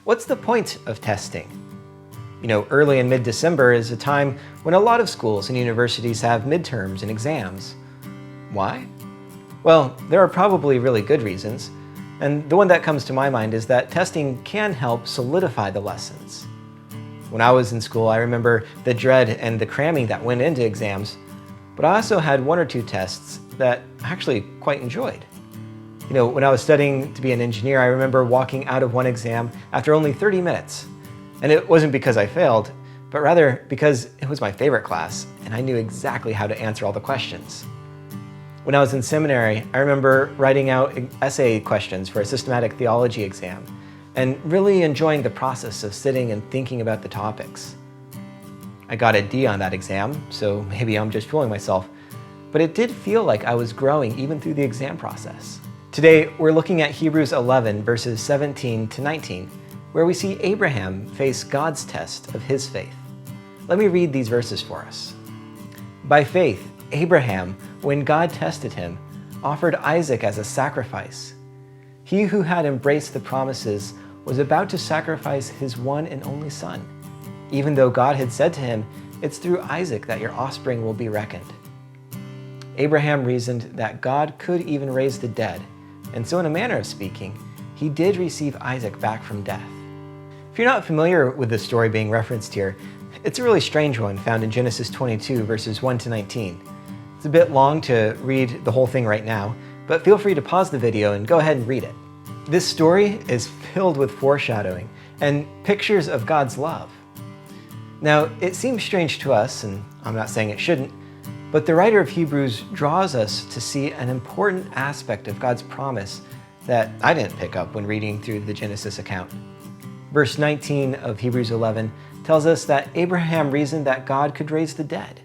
what's the point of testing? Early and mid-December is a time when a lot of schools and universities have midterms and exams. Why? Well, there are probably really good reasons, and the one that comes to my mind is that testing can help solidify the lessons. When I was in school, I remember the dread and the cramming that went into exams, but I also had one or two tests that I actually quite enjoyed. When I was studying to be an engineer, I remember walking out of one exam after only 30 minutes. And it wasn't because I failed, but rather because it was my favorite class and I knew exactly how to answer all the questions. When I was in seminary, I remember writing out essay questions for a systematic theology exam and really enjoying the process of sitting and thinking about the topics. I got a D on that exam, so maybe I'm just fooling myself, but it did feel like I was growing even through the exam process. Today, we're looking at Hebrews 11, verses 17 to 19, where we see Abraham face God's test of his faith. Let me read these verses for us. By faith, Abraham, when God tested him, offered Isaac as a sacrifice. He who had embraced the promises was about to sacrifice his one and only son, even though God had said to him, "It's through Isaac that your offspring will be reckoned." Abraham reasoned that God could even raise the dead, and so in a manner of speaking, he did receive Isaac back from death. If you're not familiar with the story being referenced here, it's a really strange one found in Genesis 22, verses 1 to 19. It's a bit long to read the whole thing right now, but feel free to pause the video and go ahead and read it. This story is filled with foreshadowing and pictures of God's love. Now, it seems strange to us, and I'm not saying it shouldn't, but the writer of Hebrews draws us to see an important aspect of God's promise that I didn't pick up when reading through the Genesis account. Verse 19 of Hebrews 11 tells us that Abraham reasoned that God could raise the dead.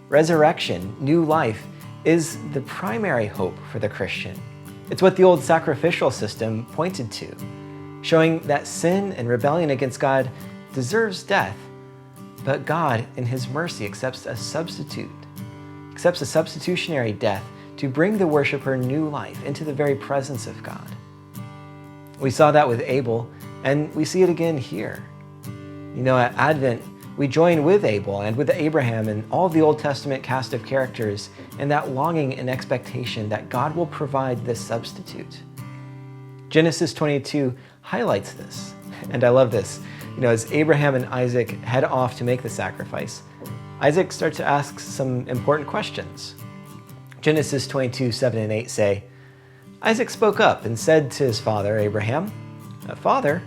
Resurrection, new life, is the primary hope for the Christian. It's what the old sacrificial system pointed to, showing that sin and rebellion against God deserves death, but God, in His mercy, accepts a substitutionary death to bring the worshiper new life into the very presence of God. We saw that with Abel, and we see it again here. At Advent, we join with Abel and with Abraham and all the Old Testament cast of characters in that longing and expectation that God will provide this substitute. Genesis 22 highlights this, and I love this. As Abraham and Isaac head off to make the sacrifice, Isaac starts to ask some important questions. Genesis 22, 7 and 8 say, Isaac spoke up and said to his father, Abraham, "Father?"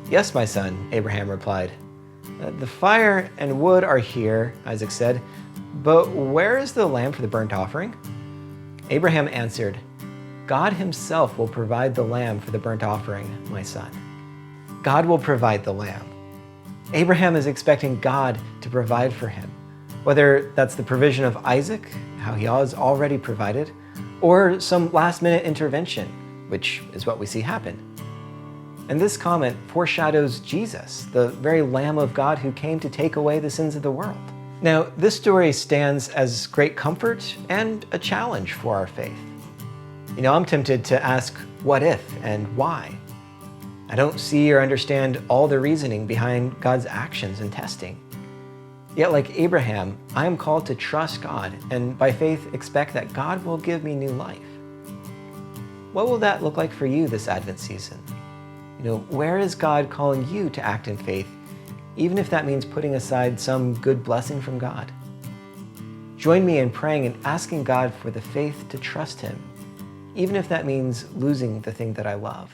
"Yes, my son," Abraham replied. "The fire and wood are here," Isaac said, "but where is the lamb for the burnt offering?" Abraham answered, "God Himself will provide the lamb for the burnt offering, my son." God will provide the lamb. Abraham is expecting God to provide for him, whether that's the provision of Isaac, how He has already provided, or some last-minute intervention, which is what we see happen. And this comment foreshadows Jesus, the very Lamb of God who came to take away the sins of the world. Now, this story stands as great comfort and a challenge for our faith. I'm tempted to ask, what if and why? I don't see or understand all the reasoning behind God's actions and testing. Yet, like Abraham, I am called to trust God and by faith expect that God will give me new life. What will that look like for you this Advent season? Where is God calling you to act in faith, even if that means putting aside some good blessing from God? Join me in praying and asking God for the faith to trust Him, even if that means losing the thing that I love.